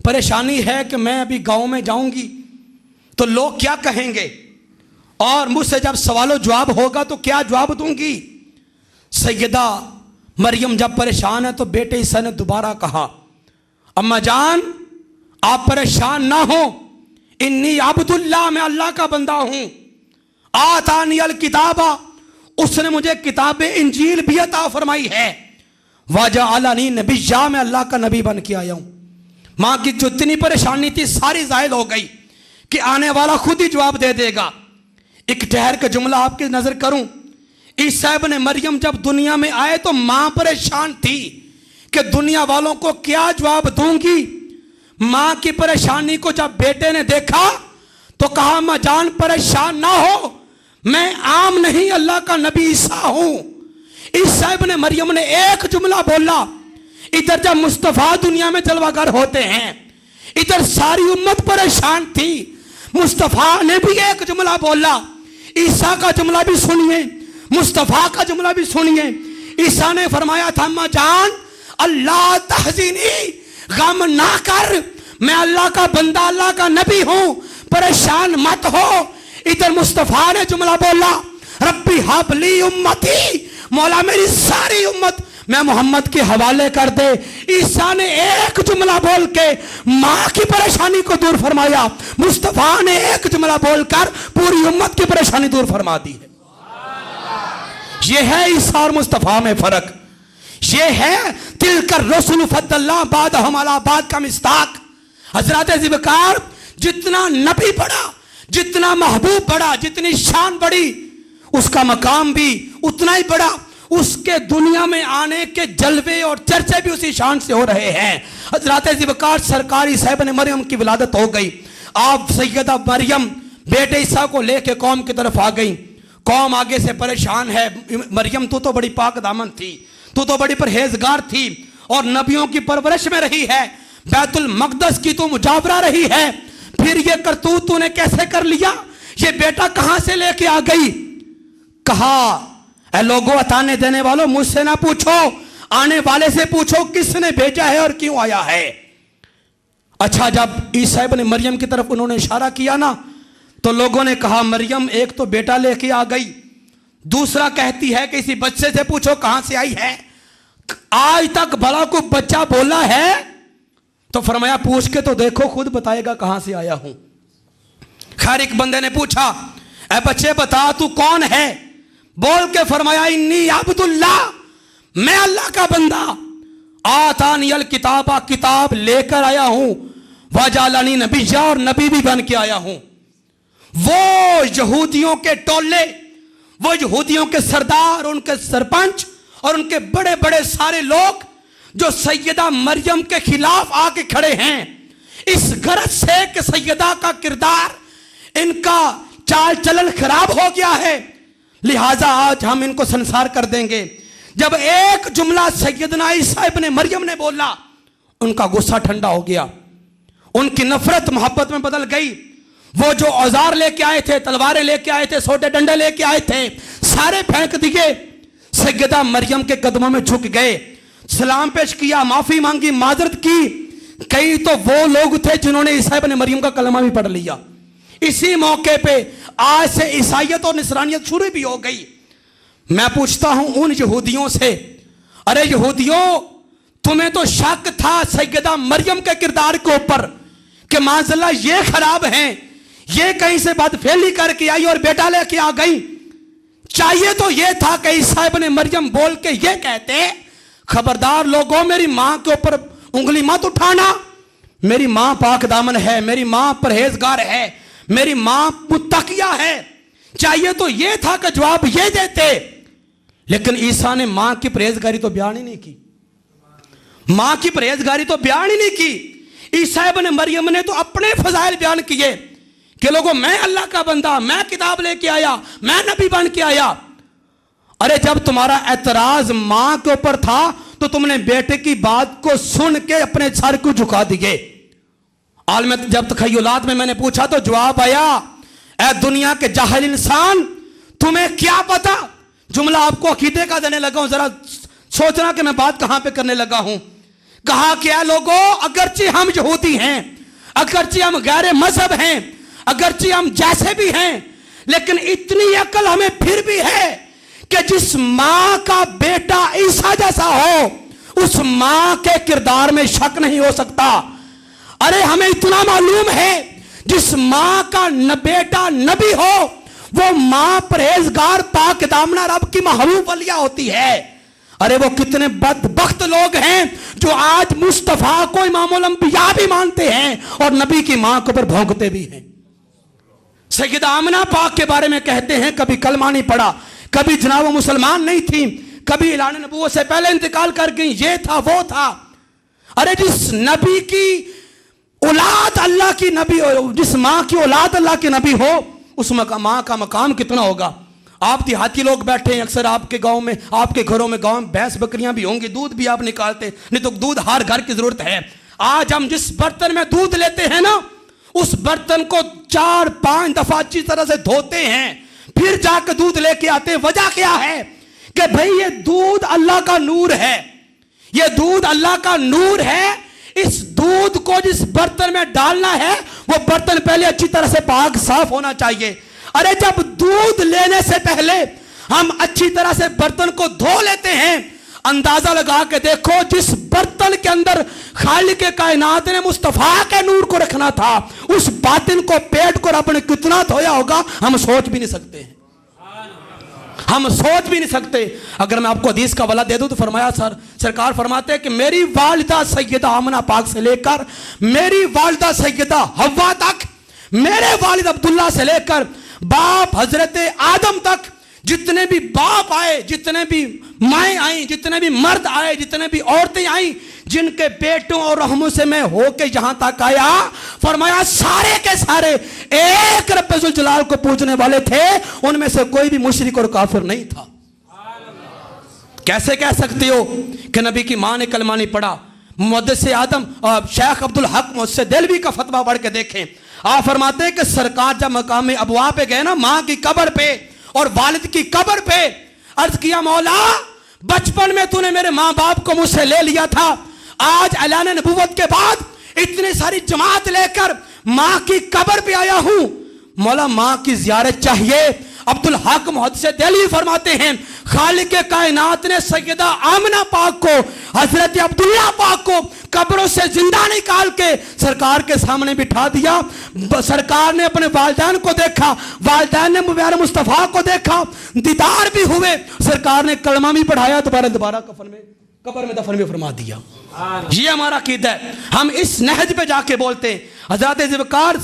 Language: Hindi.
परेशानी है कि मैं अभी गांव में जाऊंगी तो लोग क्या कहेंगे, और मुझसे जब सवालों जवाब होगा तो क्या जवाब दूंगी। सैयदा मरियम जब परेशान है तो बेटे ईसा ने दोबारा कहा, अम्मा जान आप परेशान ना हो, इन्नी अब्दुल्लाह, मैं अल्लाह का बंदा हूं। आतानी अल किताबा, उसने मुझे किताब इंजील भी अता फरमाई है। वजअलनी नबिय्या, मैं अल्लाह का नबी बन के आया हूं। मां की जो इतनी परेशानी थी सारी जाहिल हो गई कि आने वाला खुद ही जवाब दे देगा। एक ठहर का जुमला आपकी नजर करूं, ईसा इब्न मरियम जब दुनिया में आए तो मां परेशान थी कि दुनिया वालों को क्या जवाब दूंगी। मां की परेशानी को जब बेटे ने देखा तो कहा, मां जान परेशान ना हो, मैं आम नहीं अल्लाह का नबी ईसा हूं। ईसा इब्न मरियम ने एक जुमला बोला। इधर जब मुस्तफा दुनिया में जलवागर होते हैं, इधर सारी उम्मत परेशान थी, मुस्तफा ने भी एक जुमला बोला। ईसा का जुमला भी सुनिए, मुस्तफा का जुमला भी सुनिए। ईसा ने फरमाया था, अम्मा जान अल्लाह तहज़ीनी, गम ना कर, मैं अल्लाह का बंदा, अल्लाह का नबी हूं, परेशान मत हो। इधर मुस्तफा ने जुमला बोला, रब्बी हबली उम्मती, मौला मेरी सारी उम्मत मैं मोहम्मद के हवाले कर दे। ईसा ने एक जुमला बोल के मां की परेशानी को दूर फरमाया, मुस्तफा ने एक जुमला बोलकर पूरी उम्मत की परेशानी दूर फरमा दी है। यह है ईसा और मुस्तफा में फर्क। यह है तिलकर रसूल फद्दल्ला बादहुम अला बाद का मिस्ताक। हजरत ज़ुबैर जितना नबी बढ़ा, जितना महबूब बढ़ा, जितनी शान बढ़ी, उसका मकाम भी उतना ही बढ़ा। उसके दुनिया में आने के जलवे और चर्चे भी उसी शान से हो रहे हैं। हजरत ज़ुबैर सरकारी साहिब ने मरियम की विलादत हो गई। आप सैयदा मरियम बेटे ईसा को लेके कौम की तरफ आ गई। कौम आगे से परेशान है, मरियम तू तो बड़ी पाक दामन थी, तू तो बड़ी परहेजगार थी और नबियों की परवरिश में रही है, बैतुल मकदस की तू मुजावरा रही है, फिर ये करतूत तूने कैसे कर लिया, ये बेटा कहां से लेके आ गई। कहा, ऐ लोगों अताने देने वालों, मुझसे ना पूछो, आने वाले से पूछो किसने भेजा है और क्यों आया है। अच्छा, जब ईसा इब्न मरियम की तरफ उन्होंने इशारा किया ना तो लोगों ने कहा, मरियम एक तो बेटा लेके आ गई, दूसरा कहती है कि इसी बच्चे से पूछो कहां से आई है, आज तक भला को बच्चा बोला है। तो फरमाया, पूछ के तो देखो, खुद बताएगा कहां से आया हूं। खैर एक बंदे ने पूछा, ऐ बच्चे बता तू कौन है। बोल के फरमाया, इन्नी अब्दुल्लाह, मैं अल्लाह का बंदा, आतानी अल किताबा, किताब लेकर आया हूं, वजअलनी नबिय्या, और नबी भी बन के आया हूं। वो यहूदियों के टोले, वो यहूदियों के सरदार, उनके सरपंच और उनके बड़े बड़े सारे लोग जो सैयदा मरियम के खिलाफ आके खड़े हैं, इस गरज से कि सैयदा का किरदार, इनका चाल चलन खराब हो गया है, लिहाजा आज हम इनको संसार कर देंगे। जब एक जुमला सैयदना ईसा इब्न मरियम ने बोला, उनका गुस्सा ठंडा हो गया, उनकी नफरत मोहब्बत में बदल गई। वो जो औजार लेके आए थे, तलवारें लेके आए थे, सोटे डंडे लेके आए थे, सारे फेंक दिए, सैयदा मरियम के कदमों में झुक गए, सलाम पेश किया, माफी मांगी, माजरत की। कई तो वो लोग थे जिन्होंने ईसा इब्न मरियम का कलमा भी पढ़ लिया। इसी मौके पे आज से ईसाइयत और निसरानियत शुरू भी हो गई। मैं पूछता हूं उन यहूदियों से, अरे यहूदियों, तुम्हें तो शक था सैयदा मरियम के किरदार के ऊपर कि माज़अल्लाह ये खराब हैं, ये कहीं से बदफेली करके आई और बेटा लेके आ गई। चाहिए तो ये था कि ईसा इब्न मरियम बोल के ये कहते, खबरदार लोगों, मेरी मां के ऊपर उंगली मत उठाना, मेरी मां पाक दामन है, मेरी मां परहेजगार है, मेरी मां मुत्तकिया है। चाहिए तो ये था कि जवाब ये देते, लेकिन ईसा ने मां की परहेजगारी तो बयान ही नहीं की, मां की परहेजगारी तो बयान ही नहीं की। ईसा इब्न मरियम ने तो अपने फजाइल बयान किए कि लोगों, मैं अल्लाह का बंदा, मैं किताब लेके आया, मैं नबी बन के आया। अरे जब तुम्हारा एतराज मां के ऊपर था तो तुमने बेटे की बात को सुन के अपने सर को झुका दिए। आलम जब तखय्युलात में मैंने पूछा तो जवाब आया, ऐ दुनिया के जाहिल इंसान, तुम्हें क्या पता। जुमला आपको अकीदे का देने लगा हूं, जरा सोचना कि मैं बात कहां पे करने लगा हूं। कहा क्या लोगों, अगरचे हम यहूदी हैं, अगरचे हम गैर मजहब हैं, अगरचे हम जैसे भी हैं, लेकिन इतनी अकल हमें फिर भी है कि जिस मां का बेटा ईसा जैसा हो उस मां के किरदार में शक नहीं हो सकता। अरे हमें इतना मालूम है जिस मां का बेटा नबी हो वो मां परहेजगार पाक दामना रब की महबूब वलिया होती है। अरे वो कितने बदबख्त लोग हैं जो आज मुस्तफा को इमामुल अंबिया भी मानते हैं और नबी की मां के ऊपर भौंकते भी हैं। सैयदा आमना पाक के बारे में कहते हैं कभी कलमा नहीं पड़ा, कभी जनाब वो मुसलमान नहीं थी, कभी ऐलान नबूवत से पहले इंतकाल कर गई, ये था वो था। अरे जिस नबी की औलाद अल्लाह की नबी हो, जिस माँ की औलाद अल्लाह की नबी हो, उस माँ का मकाम कितना होगा। आप देहाती लोग बैठे हैं, अक्सर आपके गांव में, आपके घरों में, गांव में भैंस बकरियां भी होंगी, दूध भी आप निकालते, नहीं तो दूध हर घर की जरूरत है। आज हम जिस बर्तन में दूध लेते हैं ना, उस बर्तन को 4-5 दफा अच्छी तरह से धोते हैं, फिर जाकर दूध लेके आते हैं। वजह क्या है कि भाई ये दूध अल्लाह का नूर है, ये दूध अल्लाह का नूर है। इस दूध को जिस बर्तन में डालना है वो बर्तन पहले अच्छी तरह से पाक साफ होना चाहिए। अरे जब दूध लेने से पहले हम अच्छी तरह से बर्तन को धो लेते हैं, अंदाजा लगा के देखो जिस बर्तन के अंदर खालिक कायनात ने मुस्तफा के नूर को रखना था, उस बातिन को, पेट को रब ने कितना धोया होगा हम सोच भी नहीं सकते हैं, हम सोच भी नहीं सकते। अगर मैं आपको हदीस का हवाला दे दूं तो फरमाया सरकार फरमाते हैं कि मेरी वालिदा सैयदा आमना पाक से लेकर मेरी वालिदा सैयदा हव्वा तक, मेरे वालिद अब्दुल्ला से लेकर बाप हजरत आदम तक, जितने भी बाप आए, जितने भी माएँ आई, जितने भी मर्द आए, जितने भी औरतें आई, जिनके बेटों और रहमों से मैं होके यहां तक आया, फरमाया सारे के सारे एक रब्बुल जलाल को पूजने वाले थे, उनमें से कोई भी मुशरिक और काफिर नहीं था। कैसे कह सकते हो कि नबी की मां ने कलमा नहीं पढ़ा। मुहद्दिस आदम शेख अब्दुल हक मुझसे दिलवी का फतवा पढ़ के देखें। आप फरमाते हैं कि सरकार जब मकाम अबवा पे गए ना, मां की कब्र पे और वालिद की कब्र पे, अर्ज किया मौला बचपन में तूने मेरे माँ बाप को मुझसे ले लिया था, आज ऐलान नबूवत के बाद इतनी सारी जमात लेकर माँ की कब्र पे आया हूं, मौला माँ की जियारत चाहिए। अब्दुल हक मुहद्दिस दिलवी फरमाते हैं खालिक कायनात ने सैयदा आमना पाक को, हजरत अब्दुल्ला पाक को कब्रों से जिंदा निकाल के सरकार के सामने बिठा दिया। सरकार ने अपने वालिदैन को देखा, वालिदैन ने मुबार मुस्तफा को देखा, दीदार भी हुए, सरकार ने कलमा भी पढ़ाया, दोबारा कब्र में दफन भी फरमा दिया। ये हमारा अकीदा है। हम इस नहज पे जाके बोलते हैं हजरत ज़ुल्फ़िकार